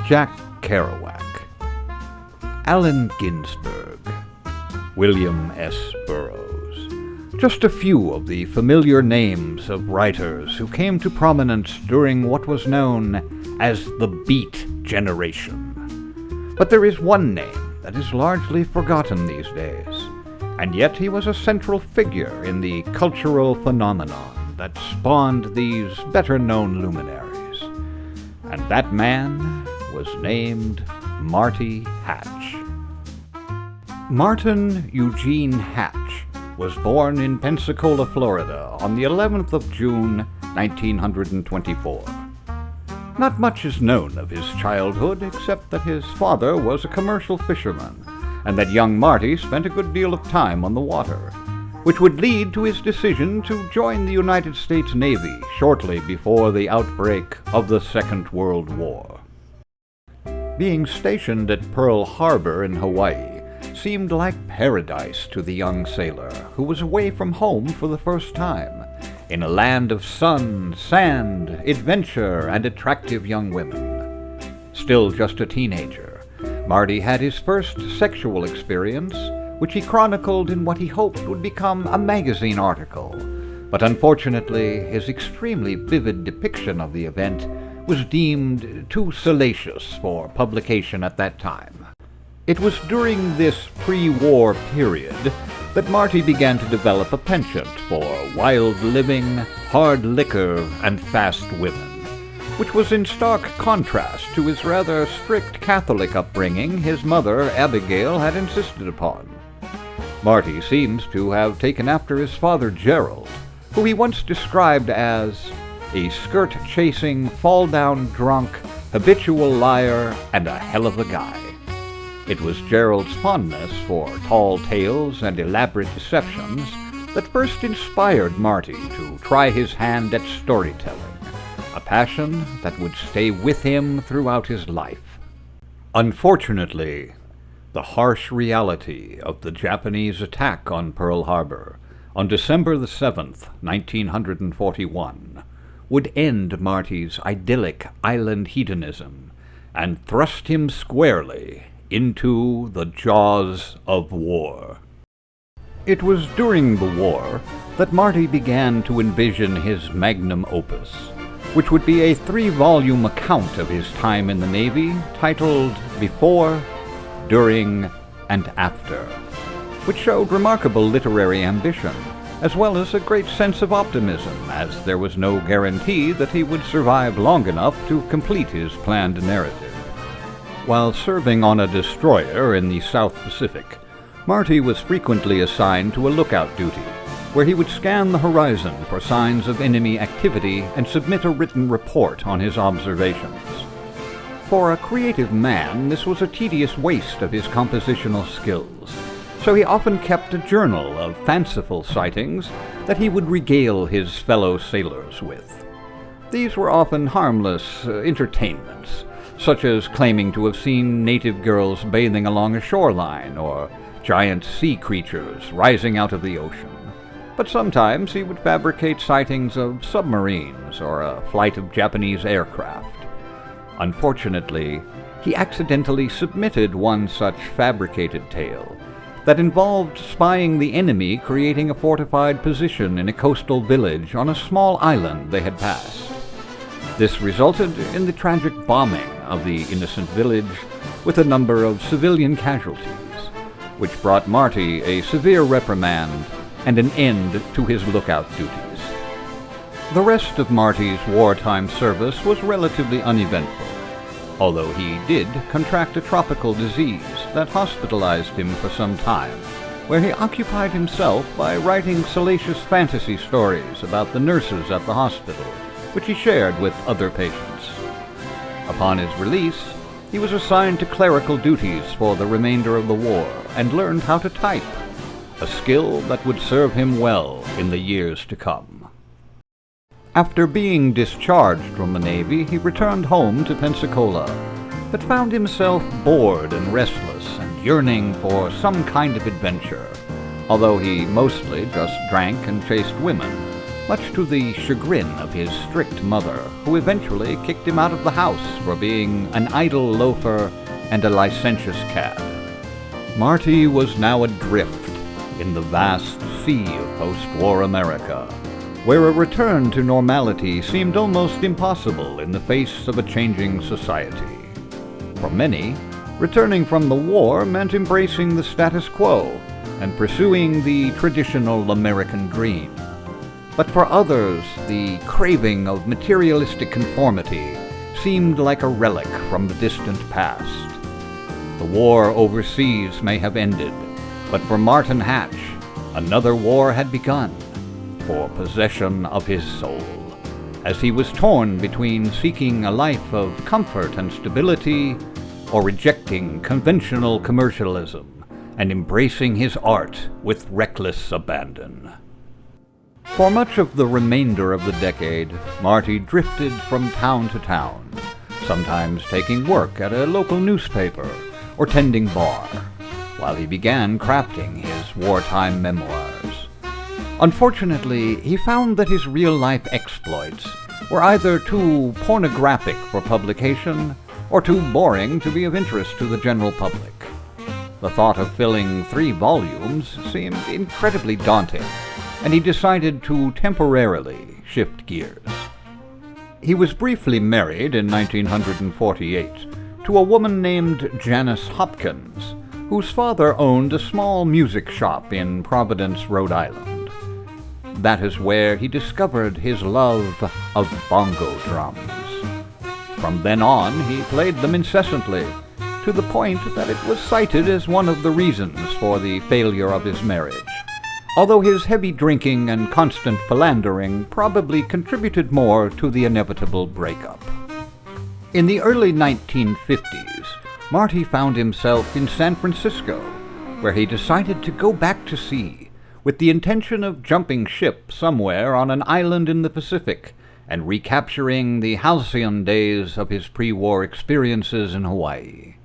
Jack Kerouac, Allen Ginsberg, William S. Burroughs. Just a few of the familiar names of writers who came to prominence during what was known as the Beat Generation. But there is one name that is largely forgotten these days, and yet he was a central figure in the cultural phenomenon that spawned these better-known luminaries. And that man was named Marty Hatch. Martin Eugene Hatch was born in Pensacola, Florida on the 11th of June, 1924. Not much is known of his childhood except that his father was a commercial fisherman and that young Marty spent a good deal of time on the water, which would lead to his decision to join the United States Navy shortly before the outbreak of the Second World War. Being stationed at Pearl Harbor in Hawaii seemed like paradise to the young sailor who was away from home for the first time, in a land of sun, sand, adventure, and attractive young women. Still just a teenager, Marty had his first sexual experience, which he chronicled in what he hoped would become a magazine article. But unfortunately, his extremely vivid depiction of the event was deemed too salacious for publication at that time. It was during this pre-war period that Marty began to develop a penchant for wild living, hard liquor, and fast women, which was in stark contrast to his rather strict Catholic upbringing his mother, Abigail, had insisted upon. Marty seems to have taken after his father, Gerald, who he once described as a skirt-chasing, fall-down drunk, habitual liar, and a hell of a guy. It was Gerald's fondness for tall tales and elaborate deceptions that first inspired Marty to try his hand at storytelling, a passion that would stay with him throughout his life. Unfortunately, the harsh reality of the Japanese attack on Pearl Harbor on December the 7th, 1941, would end Marty's idyllic island hedonism and thrust him squarely into the jaws of war. It was during the war that Marty began to envision his magnum opus, which would be a 3-volume account of his time in the Navy titled Before, During, and After, which showed remarkable literary ambition, as well as a great sense of optimism, as there was no guarantee that he would survive long enough to complete his planned narrative. While serving on a destroyer in the South Pacific, Marty was frequently assigned to a lookout duty, where he would scan the horizon for signs of enemy activity and submit a written report on his observations. For a creative man, this was a tedious waste of his compositional skills, so he often kept a journal of fanciful sightings that he would regale his fellow sailors with. These were often harmless entertainments, such as claiming to have seen native girls bathing along a shoreline or giant sea creatures rising out of the ocean. But sometimes he would fabricate sightings of submarines or a flight of Japanese aircraft. Unfortunately, he accidentally submitted one such fabricated tale that involved spying the enemy creating a fortified position in a coastal village on a small island they had passed. This resulted in the tragic bombing of the innocent village with a number of civilian casualties, which brought Marty a severe reprimand and an end to his lookout duties. The rest of Marty's wartime service was relatively uneventful, although he did contract a tropical disease that hospitalized him for some time, where he occupied himself by writing salacious fantasy stories about the nurses at the hospital, which he shared with other patients. Upon his release, he was assigned to clerical duties for the remainder of the war and learned how to type, a skill that would serve him well in the years to come. After being discharged from the Navy, he returned home to Pensacola, but found himself bored and restless and yearning for some kind of adventure. Although he mostly just drank and chased women, much to the chagrin of his strict mother, who eventually kicked him out of the house for being an idle loafer and a licentious cad. Marty was now adrift in the vast sea of post-war America, where a return to normality seemed almost impossible in the face of a changing society. For many, returning from the war meant embracing the status quo and pursuing the traditional American dream. But for others, the craving of materialistic conformity seemed like a relic from the distant past. The war overseas may have ended, but for Martin Hatch, another war had begun, for possession of his soul, as he was torn between seeking a life of comfort and stability or rejecting conventional commercialism and embracing his art with reckless abandon. For much of the remainder of the decade, Marty drifted from town to town, sometimes taking work at a local newspaper or tending bar, while he began crafting his wartime memoirs. Unfortunately, he found that his real-life exploits were either too pornographic for publication or too boring to be of interest to the general public. The thought of filling 3 volumes seemed incredibly daunting, and he decided to temporarily shift gears. He was briefly married in 1948 to a woman named Janice Hopkins, whose father owned a small music shop in Providence, Rhode Island. That is where he discovered his love of bongo drums. From then on, he played them incessantly, to the point that it was cited as one of the reasons for the failure of his marriage, although his heavy drinking and constant philandering probably contributed more to the inevitable breakup. In the early 1950s, Marty found himself in San Francisco, where he decided to go back to sea, with the intention of jumping ship somewhere on an island in the Pacific and recapturing the halcyon days of his pre-war experiences in Hawaii.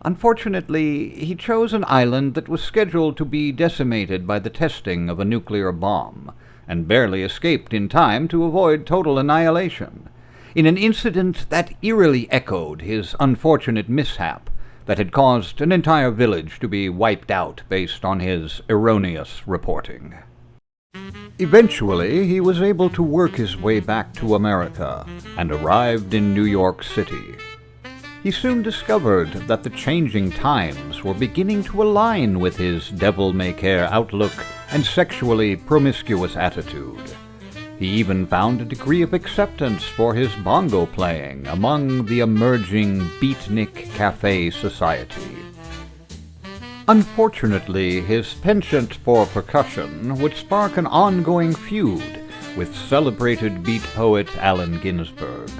Unfortunately, he chose an island that was scheduled to be decimated by the testing of a nuclear bomb, and barely escaped in time to avoid total annihilation, in an incident that eerily echoed his unfortunate mishap that had caused an entire village to be wiped out based on his erroneous reporting. Eventually, he was able to work his way back to America and arrived in New York City. He soon discovered that the changing times were beginning to align with his devil-may-care outlook and sexually promiscuous attitude. He even found a degree of acceptance for his bongo playing among the emerging beatnik cafe society. Unfortunately, his penchant for percussion would spark an ongoing feud with celebrated beat poet Allen Ginsberg,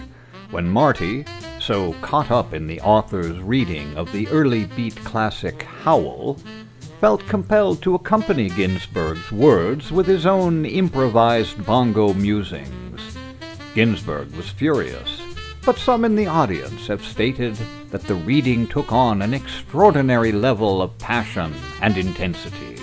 when Marty, so caught up in the author's reading of the early beat classic Howl, felt compelled to accompany Ginsberg's words with his own improvised bongo musings. Ginsberg was furious, but some in the audience have stated that the reading took on an extraordinary level of passion and intensity.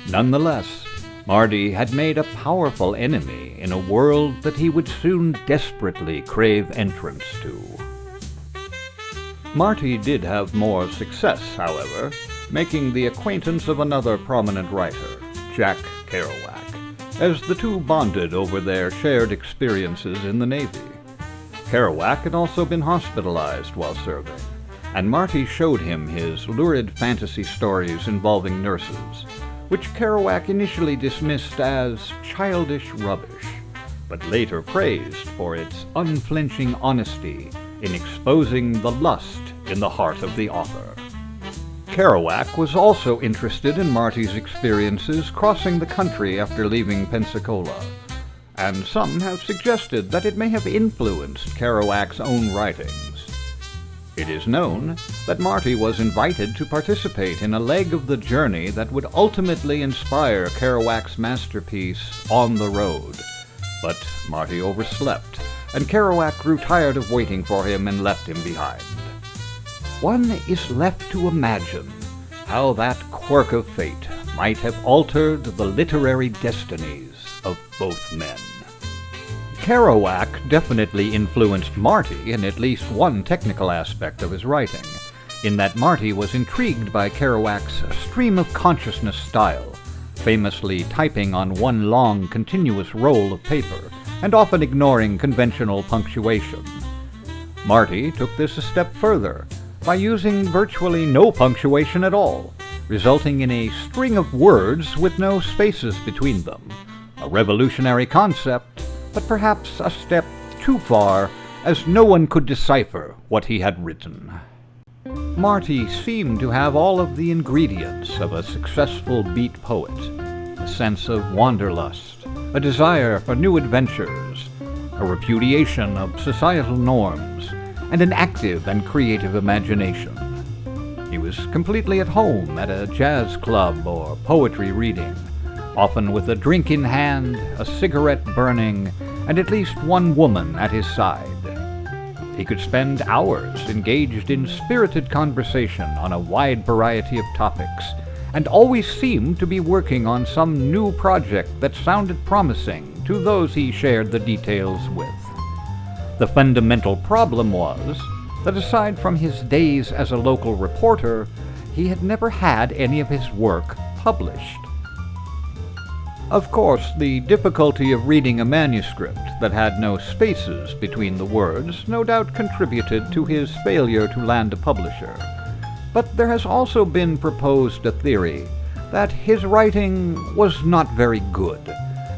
Nonetheless, Marty had made a powerful enemy in a world that he would soon desperately crave entrance to. Marty did have more success, however, making the acquaintance of another prominent writer, Jack Kerouac, as the two bonded over their shared experiences in the Navy. Kerouac had also been hospitalized while serving, and Marty showed him his lurid fantasy stories involving nurses, which Kerouac initially dismissed as childish rubbish, but later praised for its unflinching honesty in exposing the lust in the heart of the author. Kerouac was also interested in Marty's experiences crossing the country after leaving Pensacola, and some have suggested that it may have influenced Kerouac's own writings. It is known that Marty was invited to participate in a leg of the journey that would ultimately inspire Kerouac's masterpiece, On the Road. But Marty overslept, and Kerouac grew tired of waiting for him and left him behind. One is left to imagine how that quirk of fate might have altered the literary destinies of both men. Kerouac definitely influenced Marty in at least one technical aspect of his writing, in that Marty was intrigued by Kerouac's stream of consciousness style, famously typing on one long, continuous roll of paper, and often ignoring conventional punctuation. Marty took this a step further, by using virtually no punctuation at all, resulting in a string of words with no spaces between them. A revolutionary concept, but perhaps a step too far, as no one could decipher what he had written. Marty seemed to have all of the ingredients of a successful beat poet: a sense of wanderlust, a desire for new adventures, a repudiation of societal norms, and an active and creative imagination. He was completely at home at a jazz club or poetry reading, often with a drink in hand, a cigarette burning, and at least one woman at his side. He could spend hours engaged in spirited conversation on a wide variety of topics, and always seemed to be working on some new project that sounded promising to those he shared the details with. The fundamental problem was that aside from his days as a local reporter, he had never had any of his work published. Of course, the difficulty of reading a manuscript that had no spaces between the words no doubt contributed to his failure to land a publisher. But there has also been proposed a theory that his writing was not very good,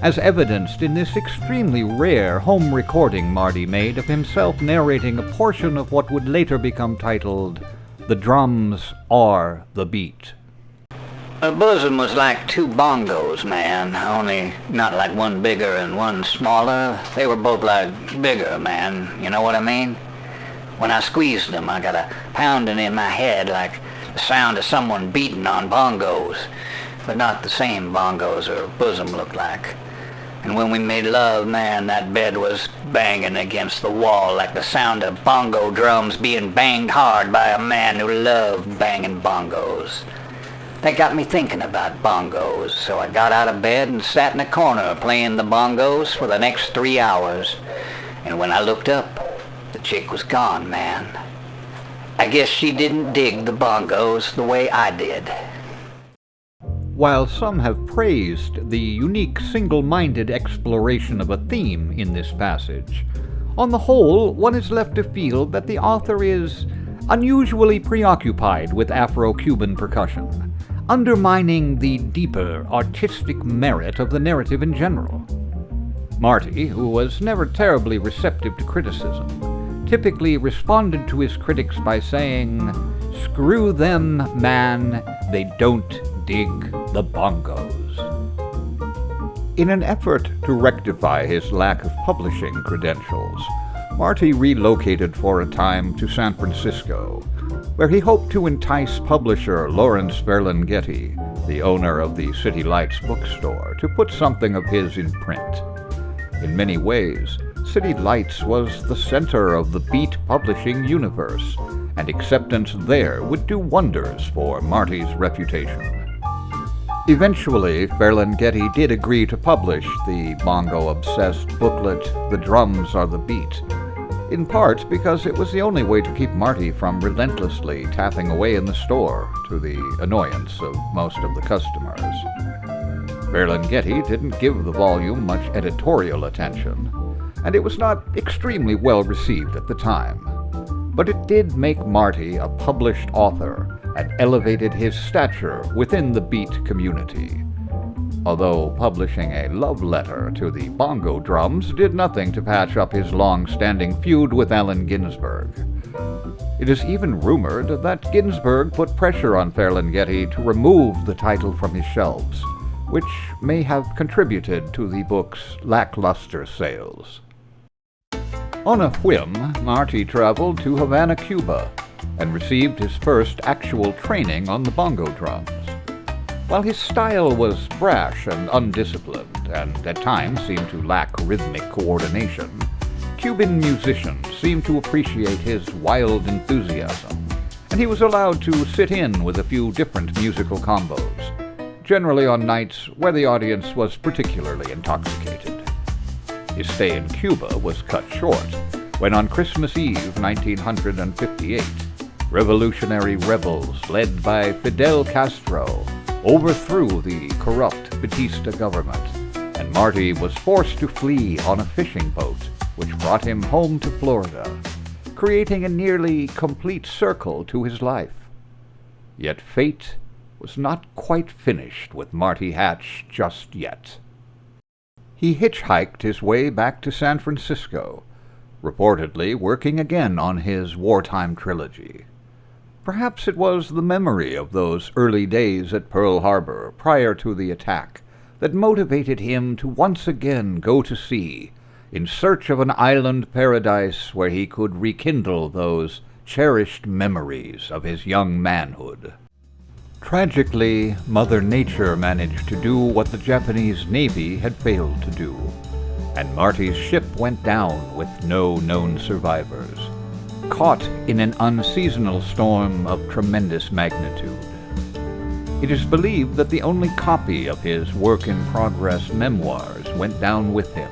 as evidenced in this extremely rare home recording Marty made of himself narrating a portion of what would later become titled "The Drums Are the Beat." Her bosom was like two bongos, man, only not like one bigger and one smaller. They were both like bigger, man, you know what I mean? When I squeezed them, I got a pounding in my head like the sound of someone beating on bongos, but not the same bongos her bosom looked like. And when we made love, man, that bed was banging against the wall like the sound of bongo drums being banged hard by a man who loved banging bongos. That got me thinking about bongos, so I got out of bed and sat in a corner playing the bongos for the next 3 hours. And when I looked up, the chick was gone, man. I guess she didn't dig the bongos the way I did. While some have praised the unique single-minded exploration of a theme in this passage, on the whole, one is left to feel that the author is unusually preoccupied with Afro-Cuban percussion, undermining the deeper artistic merit of the narrative in general. Marty, who was never terribly receptive to criticism, typically responded to his critics by saying, "Screw them, man, they don't dig the bongos." In an effort to rectify his lack of publishing credentials, Marty relocated for a time to San Francisco, where he hoped to entice publisher Lawrence Ferlinghetti, the owner of the City Lights bookstore, to put something of his in print. In many ways, City Lights was the center of the beat publishing universe, and acceptance there would do wonders for Marty's reputation. Eventually, Ferlinghetti did agree to publish the bongo-obsessed booklet, "The Drums Are the Beat," in part because it was the only way to keep Marty from relentlessly tapping away in the store, to the annoyance of most of the customers. Ferlinghetti didn't give the volume much editorial attention, and it was not extremely well received at the time. But it did make Marty a published author and elevated his stature within the beat community, although publishing a love letter to the bongo drums did nothing to patch up his long-standing feud with Allen Ginsberg. It is even rumored that Ginsberg put pressure on Ferlinghetti to remove the title from his shelves, which may have contributed to the book's lackluster sales. On a whim, Marty traveled to Havana, Cuba, and received his first actual training on the bongo drums. While his style was brash and undisciplined, and at times seemed to lack rhythmic coordination, Cuban musicians seemed to appreciate his wild enthusiasm, and he was allowed to sit in with a few different musical combos, generally on nights where the audience was particularly intoxicated. His stay in Cuba was cut short when on Christmas Eve 1958, revolutionary rebels led by Fidel Castro overthrew the corrupt Batista government, and Marty was forced to flee on a fishing boat which brought him home to Florida, creating a nearly complete circle to his life. Yet fate was not quite finished with Marty Hatch just yet. He hitchhiked his way back to San Francisco, reportedly working again on his wartime trilogy. Perhaps it was the memory of those early days at Pearl Harbor prior to the attack that motivated him to once again go to sea in search of an island paradise where he could rekindle those cherished memories of his young manhood. Tragically, Mother Nature managed to do what the Japanese Navy had failed to do, and Marty's ship went down with no known survivors, caught in an unseasonal storm of tremendous magnitude. It is believed that the only copy of his work-in-progress memoirs went down with him,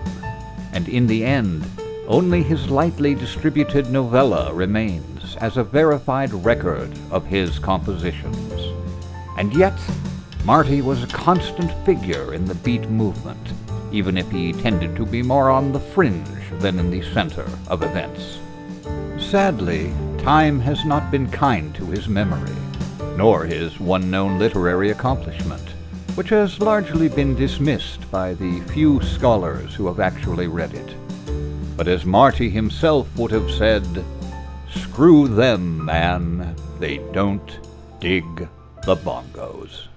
and in the end, only his lightly distributed novella remains as a verified record of his compositions. And yet, Marty was a constant figure in the beat movement, even if he tended to be more on the fringe than in the center of events. Sadly, time has not been kind to his memory, nor his one known literary accomplishment, which has largely been dismissed by the few scholars who have actually read it. But as Marty himself would have said, "Screw them, man, they don't dig the bongos."